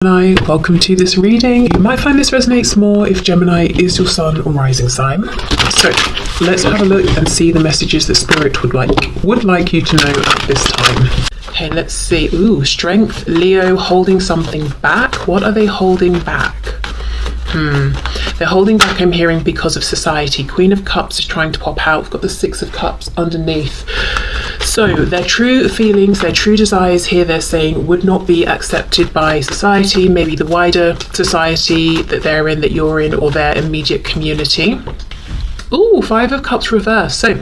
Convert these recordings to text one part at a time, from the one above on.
Gemini, welcome to this reading. You might find this resonates more if Gemini is your sun or rising sign. So let's have a look and see the messages that Spirit would like you to know at this time. Okay, let's see. Ooh, Strength, Leo, holding something back. What are they holding back? They're holding back, I'm hearing, because of society. Queen of Cups is trying to pop out. We've got the Six of Cups underneath. So their true feelings, their true desires here, they're saying, would not be accepted by society, maybe the wider society that they're in, that you're in, or their immediate community. Ooh, Five of Cups reversed. So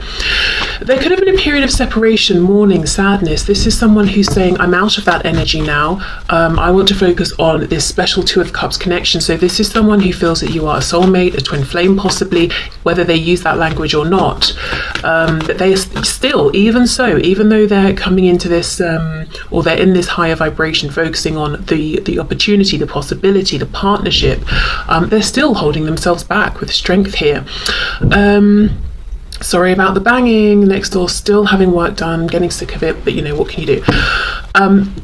there could have been a period of separation, mourning, sadness. This is someone who's saying, I'm out of that energy now. I want to focus on this special Two of Cups connection. So this is someone who feels that you are a soulmate, a twin flame possibly, whether they use that language or not. But they still, even though they're coming into this, or they're in this higher vibration, focusing on the opportunity, the possibility, the partnership, they're still holding themselves back with strength here. Sorry about the banging next door, still having work done, getting sick of it, but you know, what can you do?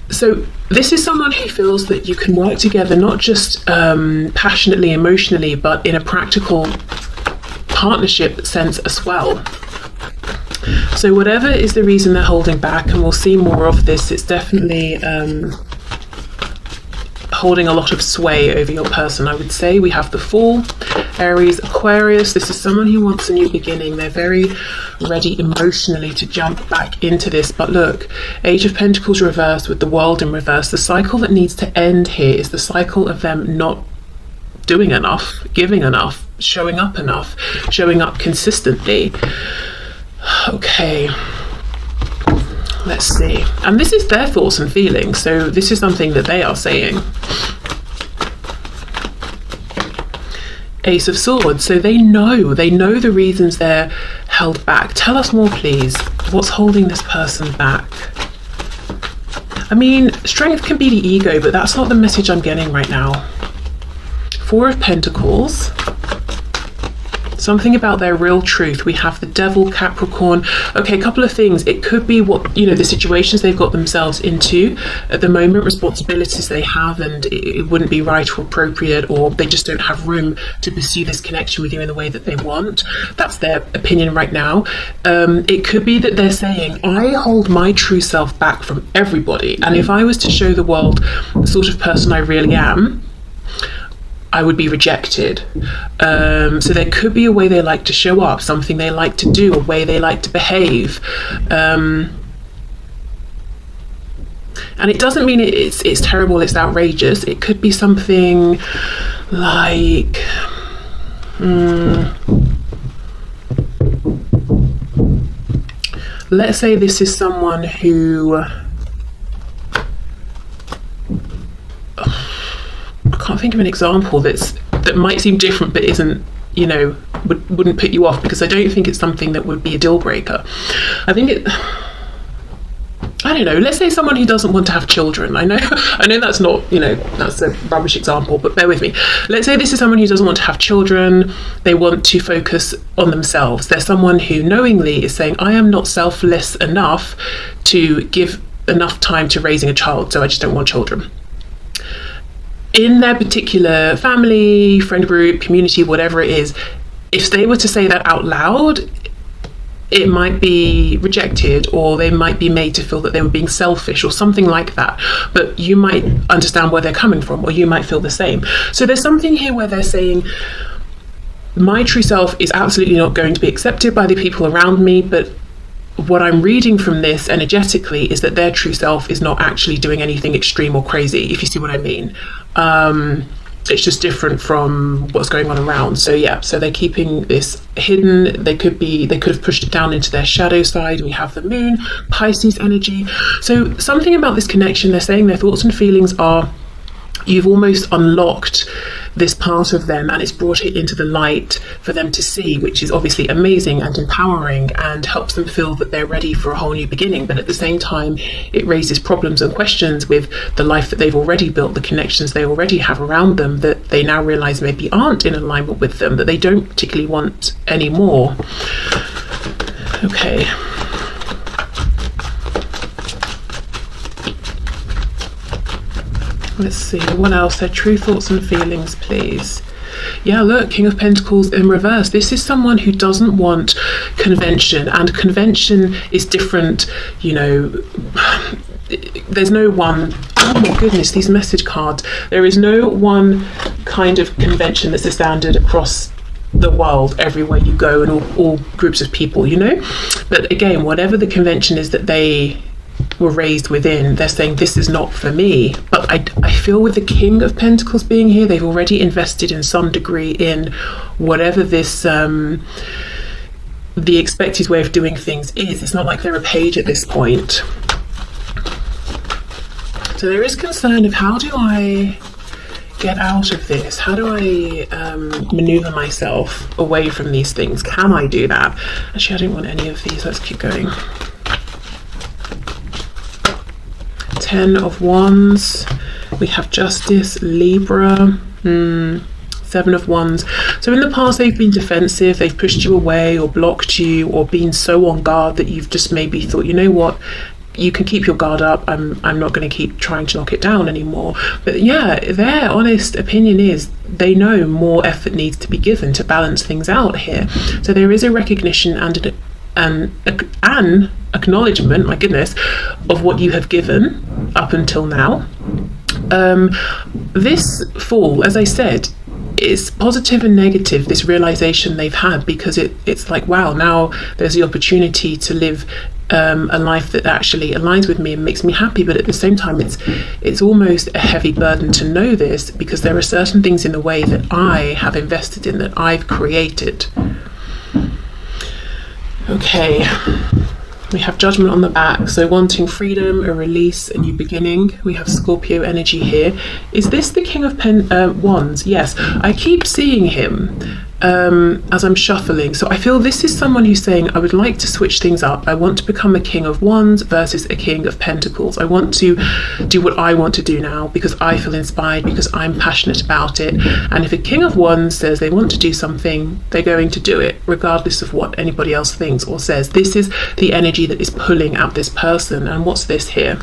So this is someone who feels that you can work together, not just passionately, emotionally, but in a practical partnership sense as well. So whatever is the reason they're holding back, and we'll see more of this, it's definitely holding a lot of sway over your person, I would say. We have the Fool, Aries, Aquarius. This is someone who wants a new beginning. They're very ready emotionally to jump back into this. But look, Age of Pentacles reversed with the World in reverse. The cycle that needs to end here is the cycle of them not doing enough, giving enough, showing up consistently. Okay. Let's see. And this is their thoughts and feelings. So this is something that they are saying. Ace of Swords. So they know the reasons they're held back. Tell us more, please. What's holding this person back? I mean, strength can be the ego, but that's not the message I'm getting right now. Four of Pentacles. Something about their real truth. We have the Devil, Capricorn. Okay, a couple of things. It could be what, you know, the situations they've got themselves into at the moment, responsibilities they have, and it wouldn't be right or appropriate, or they just don't have room to pursue this connection with you in the way that they want. That's their opinion right now. It could be that they're saying, I hold my true self back from everybody, and if I was to show the world the sort of person I really am, I would be rejected. So there could be a way they like to show up, something they like to do, a way they like to behave. And it doesn't mean it's terrible, it's outrageous. It could be something like, let's say this is someone who, I can't think of an example that might seem different but isn't, you know, wouldn't put you off, because I don't think it's something that would be a deal breaker. I don't know, let's say someone who doesn't want to have children. I know that's not, you know, that's a rubbish example, but bear with me. Let's say this is someone who doesn't want to have children. They want to focus on themselves. They're someone who knowingly is saying, I am not selfless enough to give enough time to raising a child, so I just don't want children. In their particular family, friend group, community, whatever it is, if they were to say that out loud, it might be rejected, or they might be made to feel that they were being selfish or something like that. But you might understand where they're coming from, or you might feel the same. So there's something here where they're saying, my true self is absolutely not going to be accepted by the people around me, but what I'm reading from this energetically is that their true self is not actually doing anything extreme or crazy, if you see what I mean. It's just different from what's going on around. So yeah, so they're keeping this hidden. They could have pushed it down into their shadow side. We have the Moon, Pisces energy. So something about this connection, they're saying their thoughts and feelings are, you've almost unlocked this part of them, and it's brought it into the light for them to see, which is obviously amazing and empowering, and helps them feel that they're ready for a whole new beginning. But at the same time, it raises problems and questions with the life that they've already built, the connections they already have around them, that they now realize maybe aren't in alignment with them, that they don't particularly want anymore. Okay. Let's see, what else? Their true thoughts and feelings, please. Yeah, look, King of Pentacles in reverse. This is someone who doesn't want convention, and convention is different, you know. There's no one, oh my goodness, these message cards. There is no one kind of convention that's the standard across the world, everywhere you go, and all groups of people, you know. But again, whatever the convention is that they were raised within, they're saying this is not for me. But I feel with the King of Pentacles being here, they've already invested in some degree in whatever this the expected way of doing things is. It's not like they're a page at this point. So there is concern of, how do I get out of this? How do I maneuver myself away from these things? Can I do that? Actually, I don't want any of these. Let's keep going. 10 of Wands. We have Justice, Libra. 7 of Wands. So in the past, they've been defensive. They've pushed you away or blocked you or been so on guard that you've just maybe thought, you know what? You can keep your guard up. I'm not going to keep trying to knock it down anymore. But yeah, their honest opinion is they know more effort needs to be given to balance things out here. So there is a recognition and an acknowledgement, my goodness, of what you have given up until now. This Fool, as I said, is positive and negative, this realization they've had, because it's like, wow, now there's the opportunity to live a life that actually aligns with me and makes me happy. But at the same time, it's almost a heavy burden to know this, because there are certain things in the way that I have invested in, that I've created. Okay, we have Judgment on the back, so wanting freedom, a release, a new beginning. We have Scorpio energy here. Is this the King of Wands? Yes, I keep seeing him as I'm shuffling. So I feel this is someone who's saying, I would like to switch things up. I want to become a King of Wands versus a King of Pentacles. I want to do what I want to do now because I feel inspired, because I'm passionate about it. And if a King of Wands says they want to do something, they're going to do it regardless of what anybody else thinks or says. This is the energy that is pulling at this person. And what's this here?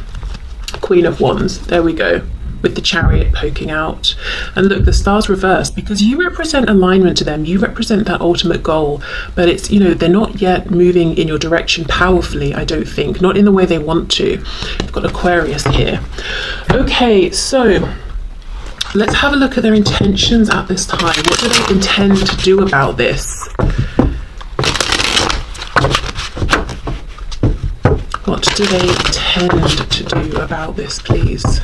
Queen of Wands. There we go, with the Chariot poking out. And look, the stars reversed, because you represent alignment to them. You represent that ultimate goal, but it's, you know, they're not yet moving in your direction powerfully, I don't think, not in the way they want to. We've got Aquarius here. Okay, so let's have a look at their intentions at this time. What do they intend to do about this? What do they intend to do about this, please?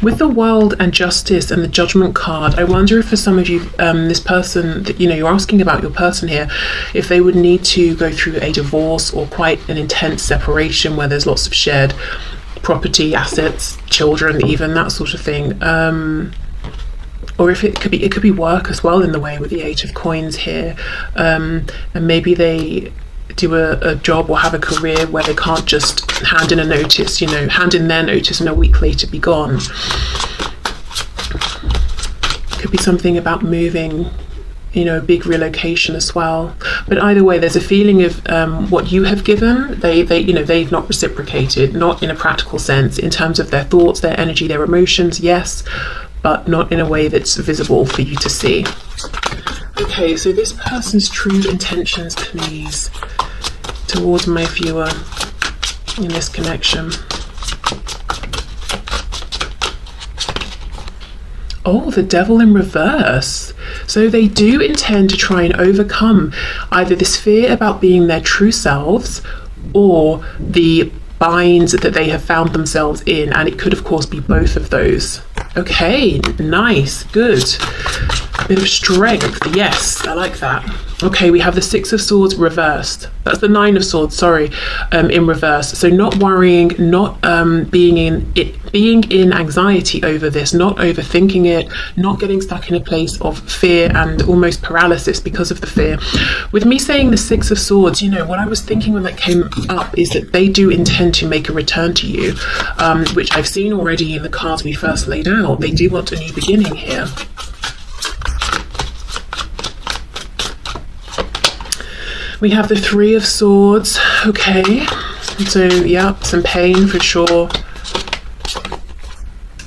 With the World and Justice and the Judgment card, I wonder if for some of you, this person that, you know, you're asking about your person here, if they would need to go through a divorce or quite an intense separation where there's lots of shared property, assets, children, even that sort of thing. Or if it could be work as well, in the way with the 8 of Coins here. And maybe they do a job or have a career where they can't just hand in a notice, you know, hand in their notice and a week later be gone. Could be something about moving, you know, a big relocation as well. But either way, there's a feeling of what you have given, they you know, they've not reciprocated, not in a practical sense, in terms of their thoughts, their energy, their emotions, yes, but not in a way that's visible for you to see. Okay, so this person's true intentions, please, towards my viewer in this connection. Oh, the Devil in reverse. So they do intend to try and overcome either this fear about being their true selves or the binds that they have found themselves in, and it could of course be both of those. Okay, nice, good. A bit of strength, yes, I like that. Okay, we have the 6 of Swords reversed. That's the 9 of Swords, sorry, in reverse. So not worrying, not being in anxiety over this, not overthinking it, not getting stuck in a place of fear and almost paralysis because of the fear. With me saying the 6 of Swords, you know, what I was thinking when that came up is that they do intend to make a return to you, which I've seen already in the cards we first laid out. They do want a new beginning here. We have the 3 of Swords. Okay, So yeah, some pain for sure.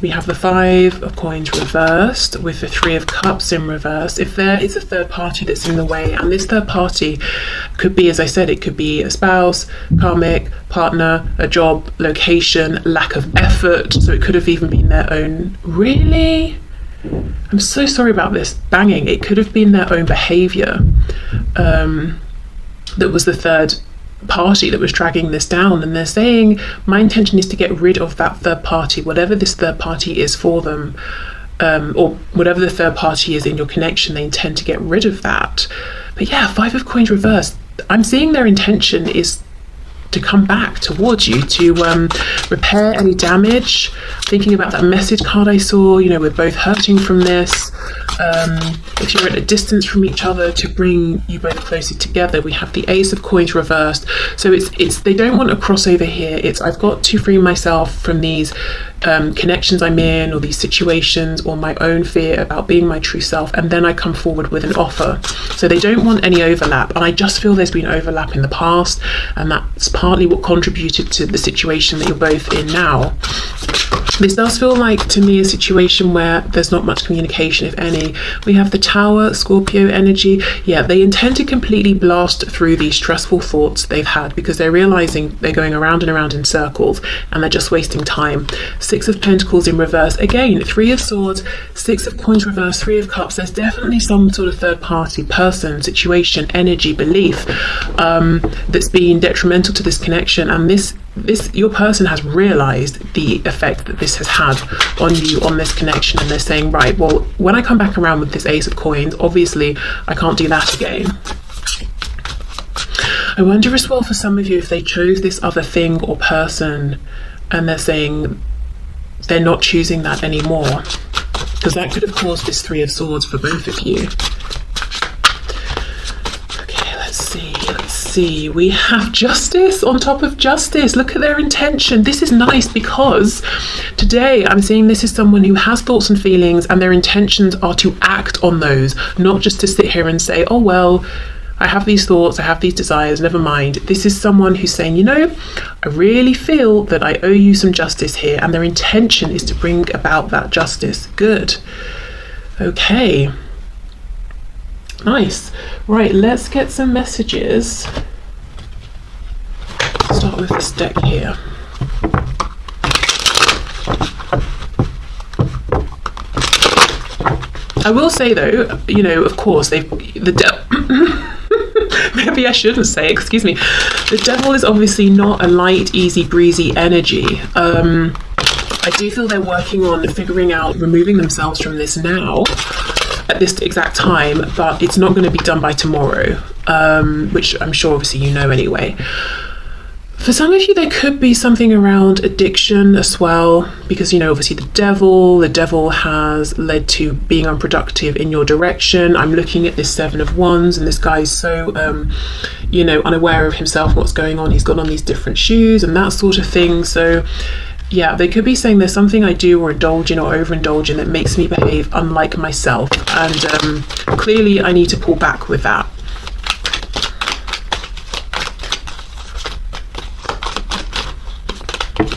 We have the 5 of coins reversed with the 3 of cups in reverse. If there is a third party that's in the way, and this third party could be, as I said, it could be a spouse, karmic, partner, a job, location, lack of effort. So it could have even been their own, really? I'm so sorry about this banging. It could have been their own behavior that was the third party that was dragging this down, and they're saying my intention is to get rid of that third party, whatever this third party is for them, or whatever the third party is in your connection, they intend to get rid of that. But yeah, 5 of coins reversed, I'm seeing their intention is to come back towards you to repair any damage. Thinking about that message card I saw, you know, we're both hurting from this. If you're at a distance from each other, to bring you both closer together. We have the Ace of Coins reversed. So it's they don't want a crossover here. It's I've got to free myself from these connections I'm in, or these situations, or my own fear about being my true self, and then I come forward with an offer. So they don't want any overlap, and I just feel there's been overlap in the past, and that's partly what contributed to the situation that you're both in now. This does feel like, to me, a situation where there's not much communication, if any. We have the Tower, Scorpio energy. Yeah, they intend to completely blast through these stressful thoughts they've had, because they're realizing they're going around and around in circles and they're just wasting time. 6 of Pentacles in reverse. Again, 3 of Swords, 6 of Coins reverse, 3 of Cups. There's definitely some sort of third party, person, situation, energy, belief that's been detrimental to this connection, and this your person has realized the effect that this has had on you, on this connection, and they're saying, right, well, when I come back around with this Ace of Coins, obviously I can't do that again. I wonder as well, for some of you, if they chose this other thing or person and they're saying they're not choosing that anymore, because that could have caused this 3 of Swords for both of you. Let's see, we have Justice on top of Justice. Look at their intention. This is nice, because today I'm seeing this is someone who has thoughts and feelings, and their intentions are to act on those, not just to sit here and say, oh well, I have these thoughts, I have these desires, never mind. This is someone who's saying, you know, I really feel that I owe you some justice here, and their intention is to bring about that justice. Good. Okay. Nice. Right, let's get some messages. Start with this deck here. I will say though, you know, of course, maybe I shouldn't say, excuse me. The Devil is obviously not a light, easy, breezy energy. I do feel they're working on figuring out removing themselves from this now, at this exact time, but it's not going to be done by tomorrow, which I'm sure obviously you know anyway. For some of you, there could be something around addiction as well, because, you know, obviously the devil has led to being unproductive in your direction. I'm looking at this 7 of Wands, and this guy's so, you know, unaware of himself, what's going on. He's got on these different shoes and that sort of thing. So yeah, they could be saying there's something I do or indulge in or overindulge in that makes me behave unlike myself, and clearly I need to pull back with that.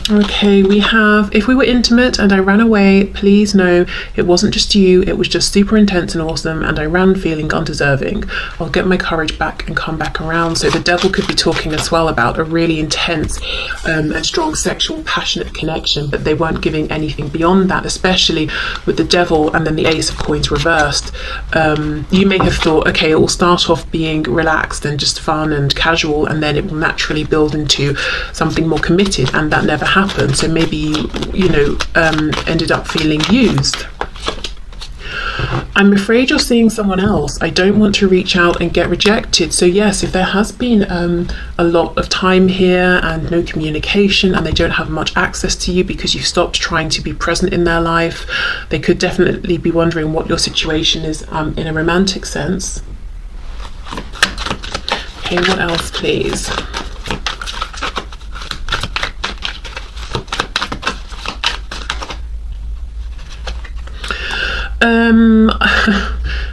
Okay, we have, if we were intimate and I ran away, please know it wasn't just you, it was just super intense and awesome, and I ran feeling undeserving. I'll get my courage back and come back around. So the Devil could be talking as well about a really intense and strong sexual passionate connection, but they weren't giving anything beyond that, especially with the Devil and then the Ace of Coins reversed. You may have thought, okay, it will start off being relaxed and just fun and casual, and then it will naturally build into something more committed, and that never happened. So maybe you know, ended up feeling used. I'm afraid you're seeing someone else. I don't want to reach out and get rejected. So yes, if there has been a lot of time here and no communication, and they don't have much access to you because you've stopped trying to be present in their life, they could definitely be wondering what your situation is in a romantic sense. Okay, what else please?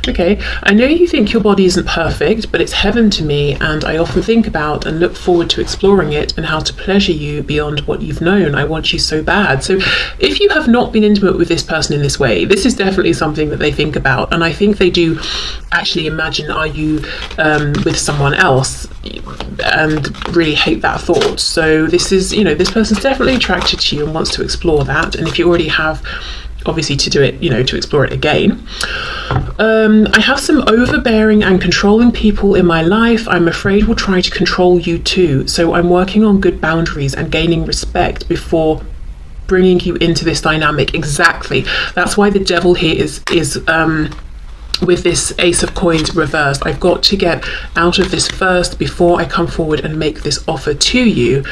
Okay, I know you think your body isn't perfect, but it's heaven to me, and I often think about and look forward to exploring it and how to pleasure you beyond what you've known. I want you so bad. So if you have not been intimate with this person in this way, this is definitely something that they think about, and I think they do actually imagine, are you with someone else, and really hate that thought. So this is, you know, this person's definitely attracted to you and wants to explore that, and if you already have, obviously to do it, you know, to explore it again. I have some overbearing and controlling people in my life I'm afraid will try to control you too, so I'm working on good boundaries and gaining respect before bringing you into this dynamic. Exactly, that's why the devil here is with this Ace of Coins reversed. I've got to get out of this first before I come forward and make this offer to you.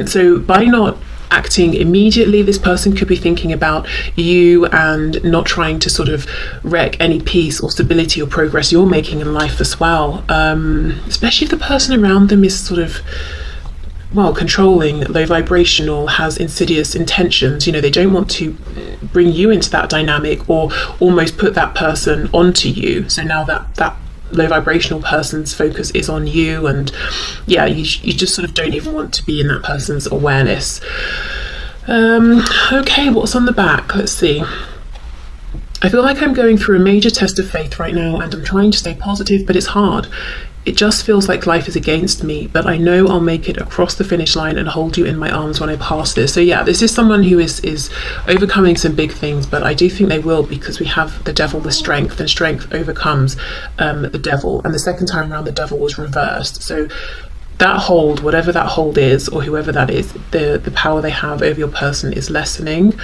So by not acting immediately, this person could be thinking about you and not trying to sort of wreck any peace or stability or progress you're making in life as well, especially if the person around them is sort of, well, controlling, low vibrational, has insidious intentions. You know, they don't want to bring you into that dynamic or almost put that person onto you. So now that low vibrational person's focus is on you, and yeah, you just sort of don't even want to be in that person's awareness. Okay, what's on the back? Let's see. I feel like I'm going through a major test of faith right now, and I'm trying to stay positive, but it's hard. It just feels like life is against me, but I know I'll make it across the finish line and hold you in my arms when I pass this. So yeah, this is someone who is overcoming some big things, but I do think they will, because we have the devil with strength, and strength overcomes the devil. And the second time around, the devil was reversed. So that hold, whatever that hold is, or whoever that is, the power they have over your person is lessening.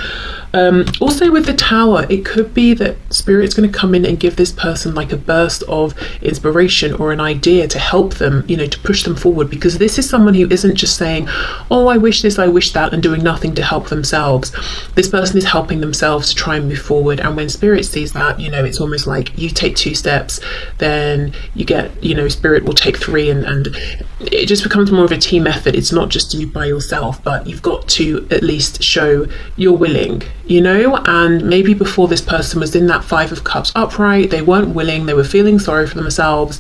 Also with the Tower, it could be that Spirit's going to come in and give this person like a burst of inspiration or an idea to help them, you know, to push them forward, because this is someone who isn't just saying, oh, I wish this, I wish that, and doing nothing to help themselves. This person is helping themselves to try and move forward, and when Spirit sees that, you know, it's almost like you take 2 steps, then you get, you know, Spirit will take 3, and it just becomes more of a team effort. It's not just you by yourself, but you've got to at least show you're willing, you know. And maybe before, this person was in that 5 of Cups upright, they weren't willing, they were feeling sorry for themselves.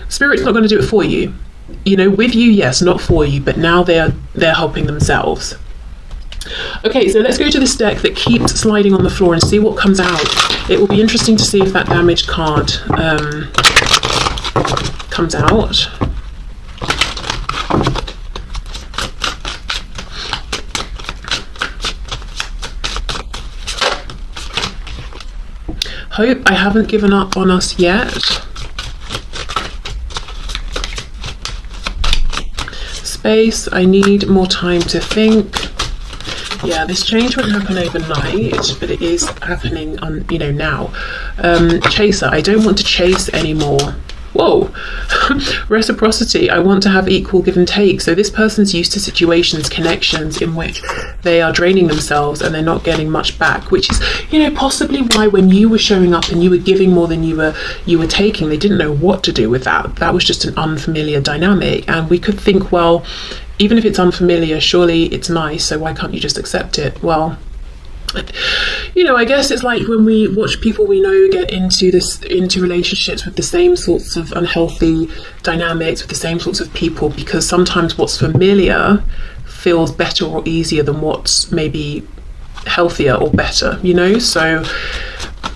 Spirit's not going to do it for you, you know, with you, yes, not for you, but now they're helping themselves. Okay, so let's go to this deck that keeps sliding on the floor and see what comes out. It will be interesting to see if that damage card comes out. Hope I haven't given up on us yet. Space, I need more time to think. Yeah, this change won't happen overnight, but it is happening on, you know, now. Chaser, I don't want to chase anymore. Whoa. Reciprocity, I want to have equal give and take. So this person's used to situations, connections in which they are draining themselves and they're not getting much back, which is, you know, possibly why when you were showing up and you were giving more than you were taking, they didn't know what to do with that. That was just an unfamiliar dynamic, and we could think, well, even if it's unfamiliar, surely it's nice, so why can't you just accept it? Well, you know, I guess it's like when we watch people we know get into relationships with the same sorts of unhealthy dynamics, with the same sorts of people, because sometimes what's familiar feels better or easier than what's maybe healthier or better, you know. So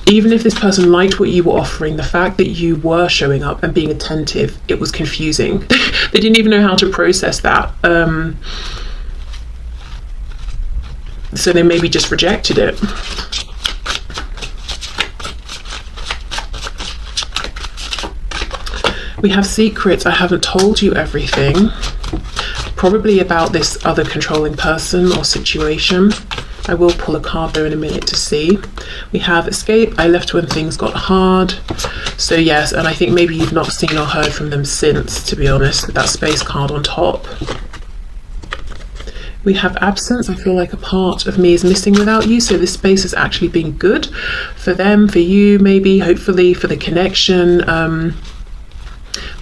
even if this person liked what you were offering, the fact that you were showing up and being attentive, it was confusing. They didn't even know how to process that. So they maybe just rejected it. We have secrets. I haven't told you everything. Probably about this other controlling person or situation. I will pull a card though in a minute to see. We have escape. I left when things got hard. So yes, and I think maybe you've not seen or heard from them since, to be honest, with that space card on top. We have absence. I feel like a part of me is missing without you. So this space has actually been good for them, for you, maybe, hopefully, for the connection,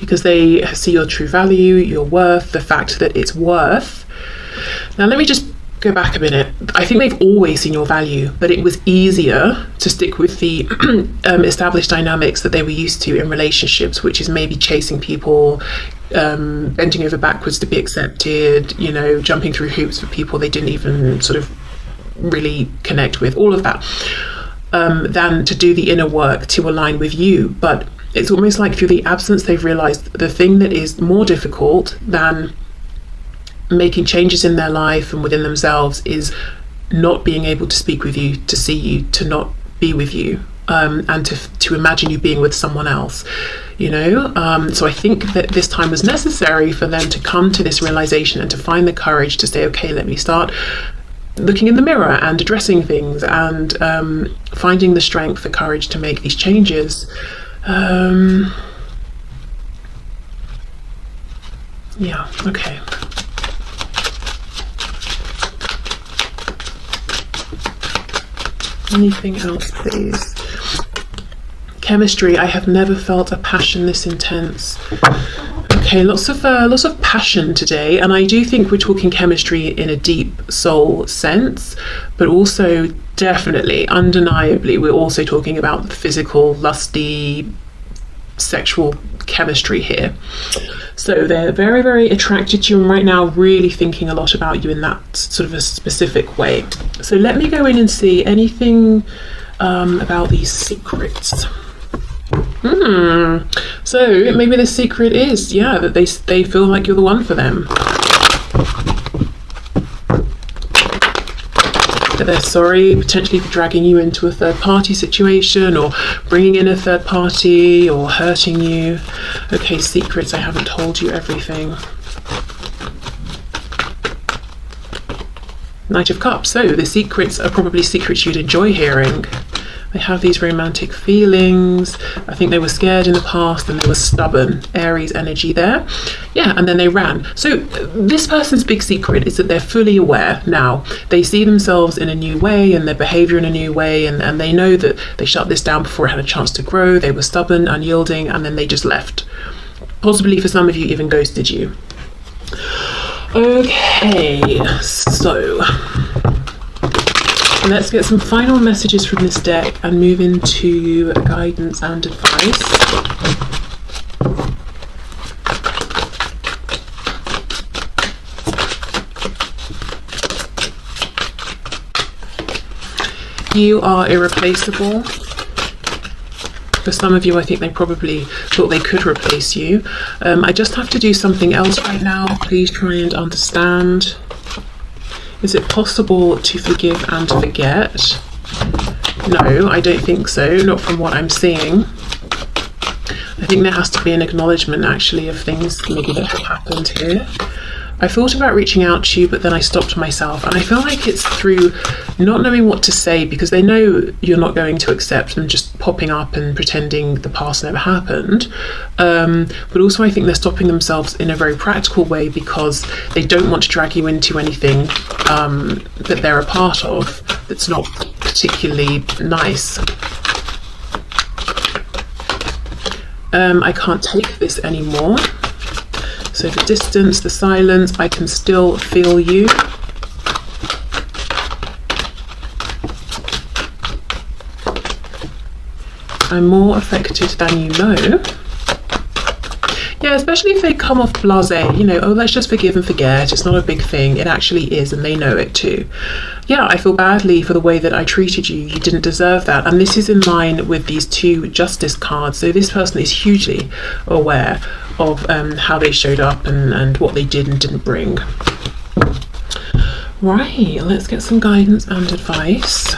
because they see your true value, your worth, the fact that it's worth. Now let me just go back a minute. I think they've always seen your value, but it was easier to stick with the established dynamics that they were used to in relationships, which is maybe chasing people, bending over backwards to be accepted, you know, jumping through hoops for people they didn't even sort of really connect with, all of that, than to do the inner work to align with you. But it's almost like through the absence, they've realized the thing that is more difficult than making changes in their life and within themselves is not being able to speak with you, to see you, to not be with you, and to imagine you being with someone else, you know. So I think that this time was necessary for them to come to this realization and to find the courage to say, okay, let me start looking in the mirror and addressing things and finding the strength, the courage to make these changes. Yeah, okay. Anything else, please? Chemistry. I have never felt a passion this intense. Okay, lots of passion today, and I do think we're talking chemistry in a deep soul sense, but also definitely, undeniably, we're also talking about physical, lusty, sexual chemistry here. So they're very, very attracted to you, and right now really thinking a lot about you in that sort of a specific way. So let me go in and see anything about these secrets. So maybe the secret is, yeah, that they feel like you're the one for them. That they're sorry potentially for dragging you into a third party situation or bringing in a third party or hurting you. Okay, secrets. I haven't told you everything. Knight of Cups. So the secrets are probably secrets you'd enjoy hearing. They have these romantic feelings. I think they were scared in the past and they were stubborn. Aries energy there. Yeah, and then they ran. So this person's big secret is that they're fully aware now. They see themselves in a new way and their behavior in a new way, and they know that they shut this down before it had a chance to grow. They were stubborn, unyielding, and then they just left. Possibly for some of you even ghosted you. Okay, so let's get some final messages from this deck and move into guidance and advice. You are irreplaceable. For some of you, I think they probably thought they could replace you. I just have to do something else right now. Please try and understand. Is it possible to forgive and forget? No, I don't think so, not from what I'm seeing. I think there has to be an acknowledgement actually of things maybe that have happened here. I thought about reaching out to you, but then I stopped myself, and I feel like it's through not knowing what to say, because they know you're not going to accept them just popping up and pretending the past never happened. But also I think they're stopping themselves in a very practical way because they don't want to drag you into anything that they're a part of that's not particularly nice. I can't take this anymore. So the distance, the silence, I can still feel you. I'm more affected than you know. Yeah, especially if they come off blasé, you know, oh, let's just forgive and forget, it's not a big thing. It actually is, and they know it too. Yeah, I feel badly for the way that I treated you. You didn't deserve that. And this is in line with these two justice cards. So this person is hugely aware of how they showed up and what they did and didn't bring. Right, let's get some guidance and advice.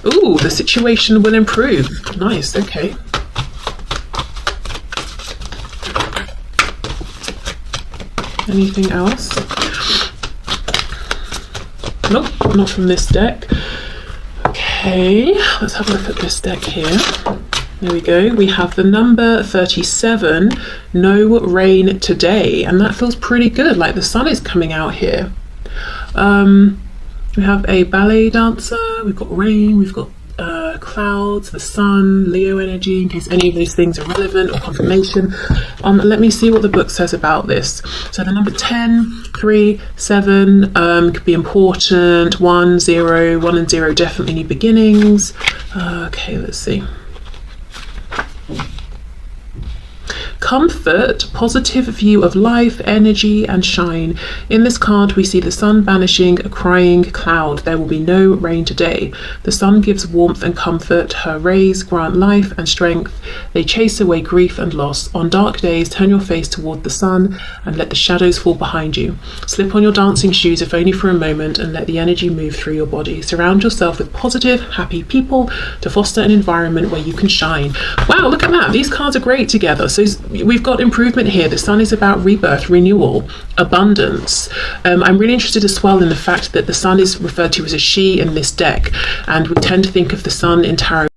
Ooh, the situation will improve. Nice, okay. Anything else? Nope, not from this deck. Okay, let's have a look at this deck here. There we go. We have the number 37, no rain today, and that feels pretty good, like the sun is coming out here. We have a ballet dancer, we've got rain, we've got clouds, the sun, Leo energy, in case any of those things are relevant or confirmation. Let me see what the book says about this. So the number 10, 3, 7 could be important. 1, 0, 1 and 0 definitely new beginnings. Okay, let's see. Comfort, positive view of life, energy and shine. In this card we see the sun banishing a crying cloud. There will be no rain today. The sun gives warmth and comfort. Her rays grant life and strength. They chase away grief and loss. On dark days, turn your face toward the sun and let the shadows fall behind you. Slip on your dancing shoes, if only for a moment, and let the energy move through your body. Surround yourself with positive, happy people to foster an environment where you can shine. Wow, look at that. These cards are great together. So we've got improvement here. The sun is about rebirth, renewal, abundance. I'm really interested as well in the fact that the sun is referred to as a she in this deck, and we tend to think of the sun in tarot